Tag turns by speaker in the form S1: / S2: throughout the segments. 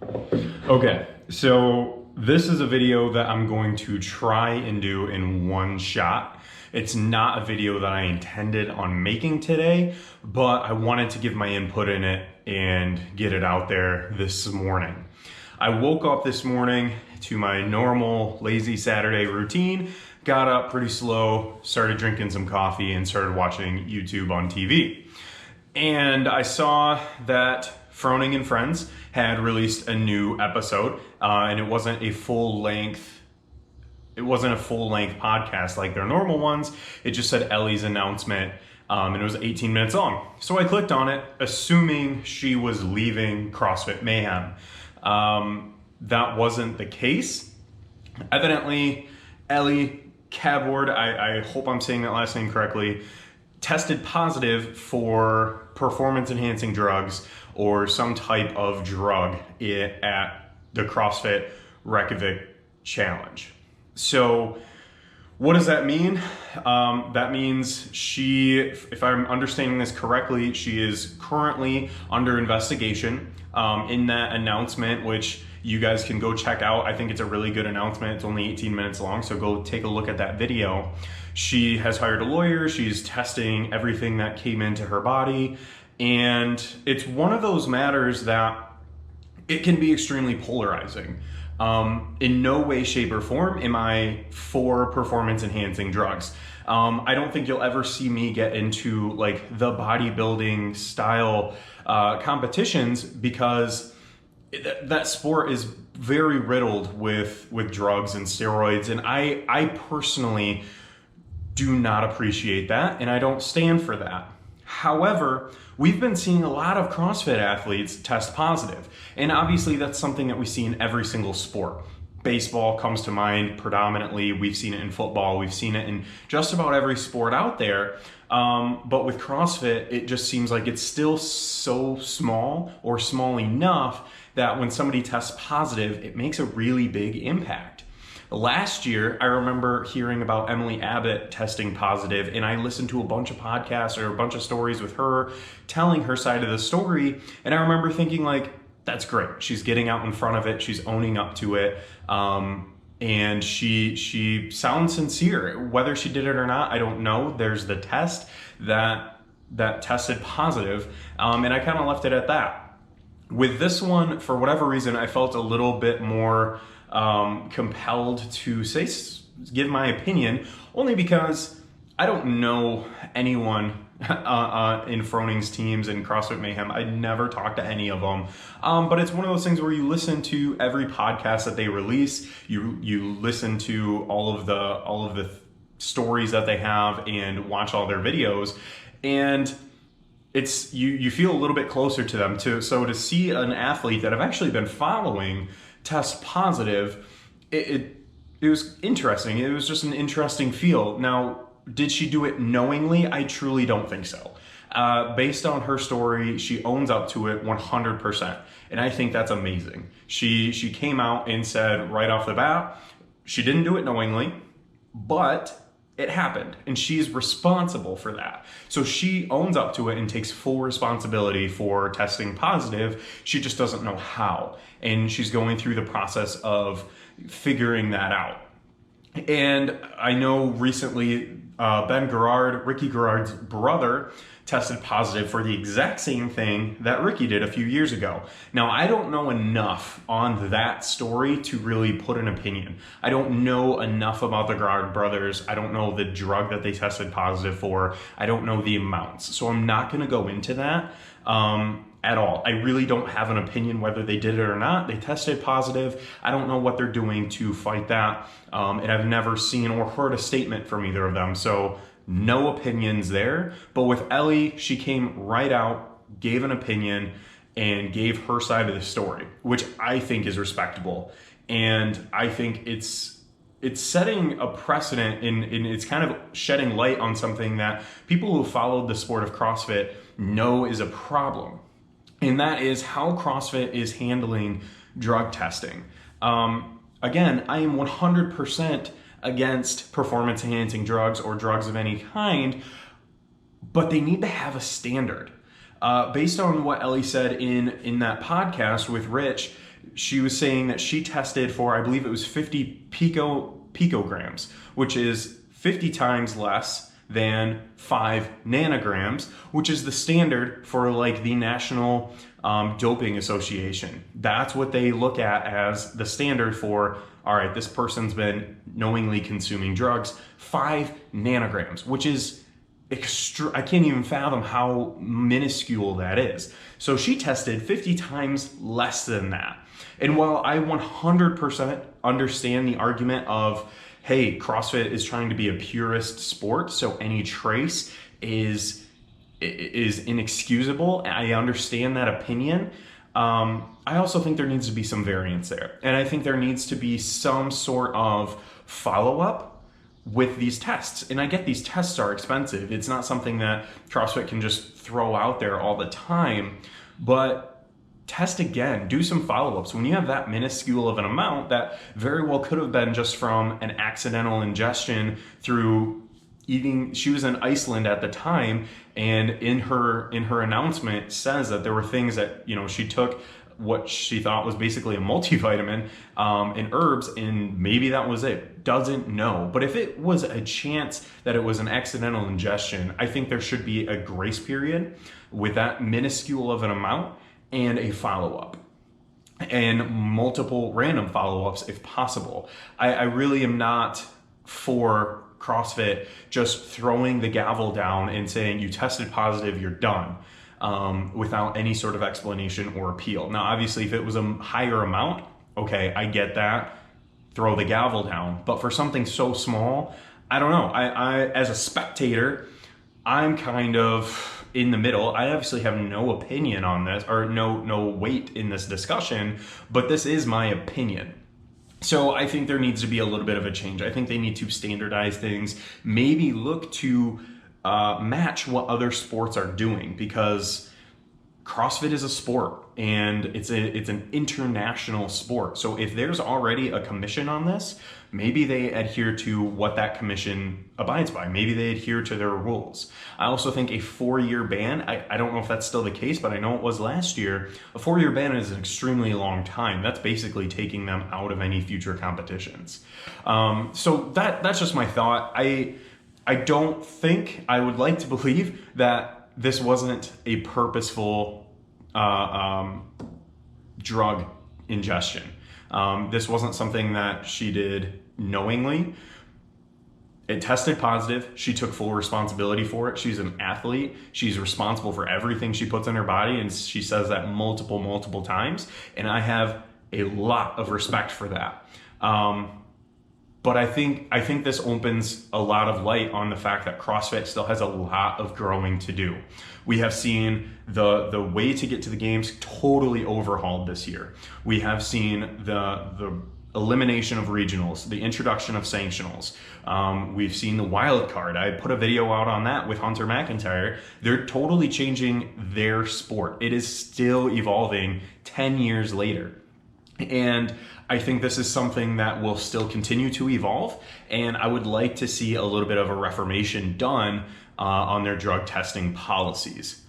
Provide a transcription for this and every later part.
S1: Okay, so this is a video that I'm going to try and do in one shot. It's not a video that I intended on making today, but I wanted to give my input in it and get it out there this morning. I woke up this morning to my normal lazy Saturday routine, got up pretty slow, started drinking some coffee and started watching YouTube on TV. And I saw that Froning and Friends had released a new episode, and it wasn't a full-length podcast like their normal ones. It just said Elly's announcement, and it was 18 minutes long. So I clicked on it, assuming she was leaving CrossFit Mayhem. That wasn't the case. Evidently, Elly Kabboord, I hope I'm saying that last name correctly, tested positive for performance-enhancing drugs or some type of drug at the CrossFit Reykjavik Challenge. So what does that mean? That means she, if I'm understanding this correctly, she is currently under investigation. In that announcement, which you guys can go check out. I think it's a really good announcement. It's only 18 minutes long, so go take a look at that video. She has hired a lawyer. She's testing everything that came into her body. And it's one of those matters that it can be extremely polarizing. In no way, shape, or form am I for performance-enhancing drugs. I don't think you'll ever see me get into like the bodybuilding style competitions because that sport is very riddled with drugs and steroids, and I personally do not appreciate that, and I don't stand for that. However, we've been seeing a lot of CrossFit athletes test positive, and obviously that's something that we see in every single sport. Baseball comes to mind predominantly. We've seen it in football. We've seen it in just about every sport out there. But with CrossFit, it just seems like it's still so small or small enough that when somebody tests positive, it makes a really big impact. Last year, I remember hearing about Emily Abbott testing positive, and I listened to a bunch of podcasts or a bunch of stories with her telling her side of the story. And I remember thinking like, that's great. She's getting out in front of it. She's owning up to it. And she sounds sincere. Whether she did it or not, I don't know. There's the test that tested positive. And I kind of left it at that. With this one, for whatever reason, I felt a little bit more compelled to give my opinion, only because I don't know anyone in Froning's teams in CrossFit Mayhem. I never talked to any of them, but it's one of those things where you listen to every podcast that they release. You listen to all of the stories that they have and watch all their videos, and it's you feel a little bit closer to them too. So to see an athlete that I've actually been following test positive, it was interesting. It was just an interesting feel. Now, did she do it knowingly? I truly don't think so. Based on her story, she owns up to it 100%. And I think that's amazing. She came out and said right off the bat, she didn't do it knowingly, but it happened, and she's responsible for that. So she owns up to it and takes full responsibility for testing positive. She just doesn't know how, and she's going through the process of figuring that out. And I know recently Ricky Gerard's brother, tested positive for the exact same thing that Ricky did a few years ago. Now, I don't know enough on that story to really put an opinion. I don't know enough about the Gerard brothers. I don't know the drug that they tested positive for. I don't know the amounts. So I'm not gonna go into that at all. I really don't have an opinion whether they did it or not. They tested positive. I don't know what they're doing to fight that. And I've never seen or heard a statement from either of them. So no opinions there. But with Elly, she came right out, gave an opinion, and gave her side of the story, which I think is respectable. And I think it's setting a precedent and it's kind of shedding light on something that people who followed the sport of CrossFit know is a problem. And that is how CrossFit is handling drug testing. Again, I am 100% against performance-enhancing drugs or drugs of any kind, but they need to have a standard. Based on what Elly said in that podcast with Rich, she was saying that she tested for, I believe it was 50 picograms, which is 50 times less than 5 nanograms, which is the standard for like the National Doping Association. That's what they look at as the standard for, all right, this person's been knowingly consuming drugs, 5 nanograms, which is I can't even fathom how minuscule that is. So she tested 50 times less than that. And while I 100% understand the argument of, hey, CrossFit is trying to be a purist sport, so any trace is inexcusable, I understand that opinion. I also think there needs to be some variance there. And I think there needs to be some sort of follow-up with these tests. And I get these tests are expensive. It's not something that CrossFit can just throw out there all the time, but test again, do some follow-ups. When you have that minuscule of an amount that very well could have been just from an accidental ingestion through eating, she was in Iceland at the time, and in her announcement says that there were things that, you know, she took what she thought was basically a multivitamin and herbs, and maybe that was it. Doesn't know. But if it was a chance that it was an accidental ingestion, I think there should be a grace period with that minuscule of an amount and a follow-up and multiple random follow-ups if possible. I really am not for CrossFit just throwing the gavel down and saying you tested positive, you're done. Without any sort of explanation or appeal. Now, obviously, if it was a higher amount, okay, I get that, throw the gavel down. But for something so small, I don't know. I as a spectator, I'm kind of in the middle. I obviously have no opinion on this, or no weight in this discussion, but this is my opinion. So I think there needs to be a little bit of a change. I think they need to standardize things, maybe look to match what other sports are doing, because CrossFit is a sport and it's an international sport. So if there's already a commission on this, maybe they adhere to what that commission abides by. Maybe they adhere to their rules. I also think a 4-year ban, I don't know if that's still the case, but I know it was last year. A 4-year ban is an extremely long time. That's basically taking them out of any future competitions. So that's just my thought. I don't think, I would like to believe that this wasn't a purposeful drug ingestion. This wasn't something that she did knowingly. It tested positive. She took full responsibility for it. She's an athlete. She's responsible for everything she puts in her body, and she says that multiple times. And I have a lot of respect for that. But I think this opens a lot of light on the fact that CrossFit still has a lot of growing to do. We have seen the way to get to the games totally overhauled this year. We have seen the elimination of regionals, the introduction of sanctionals. We've seen the wild card. I put a video out on that with Hunter McIntyre. They're totally changing their sport. It is still evolving 10 years later. And I think this is something that will still continue to evolve, and I would like to see a little bit of a reformation done on their drug testing policies.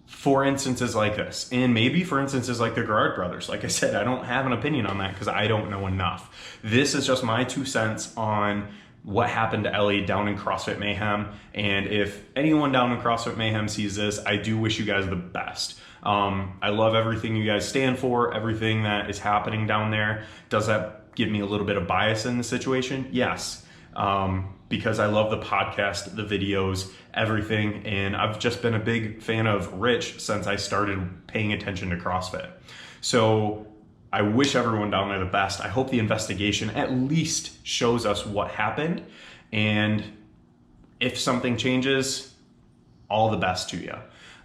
S1: For instances like this, and maybe for instances like the Gerard Brothers. Like I said, I don't have an opinion on that because I don't know enough. This is just my 2 cents on what happened to Elly down in CrossFit Mayhem, and if anyone down in CrossFit Mayhem sees this, I do wish you guys the best. I love everything you guys stand for, everything that is happening down there. Does that give me a little bit of bias in the situation? Yes, because I love the podcast, the videos, everything, and I've just been a big fan of Rich since I started paying attention to CrossFit. So I wish everyone down there the best. I hope the investigation at least shows us what happened, and if something changes, all the best to you.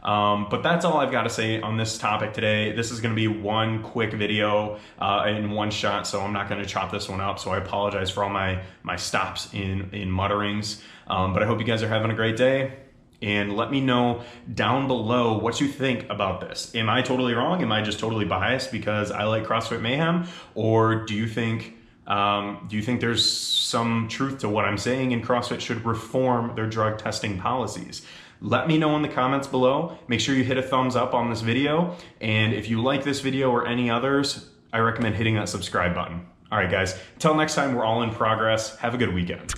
S1: But that's all I've got to say on this topic today. This is going to be one quick video in one shot, so I'm not going to chop this one up. So I apologize for all my stops in mutterings. But I hope you guys are having a great day. And let me know down below what you think about this. Am I totally wrong? Am I just totally biased because I like CrossFit Mayhem? Or do you think there's some truth to what I'm saying and CrossFit should reform their drug testing policies? Let me know in the comments below. Make sure you hit a thumbs up on this video. And if you like this video or any others, I recommend hitting that subscribe button. All right, guys, until next time, we're all in progress. Have a good weekend.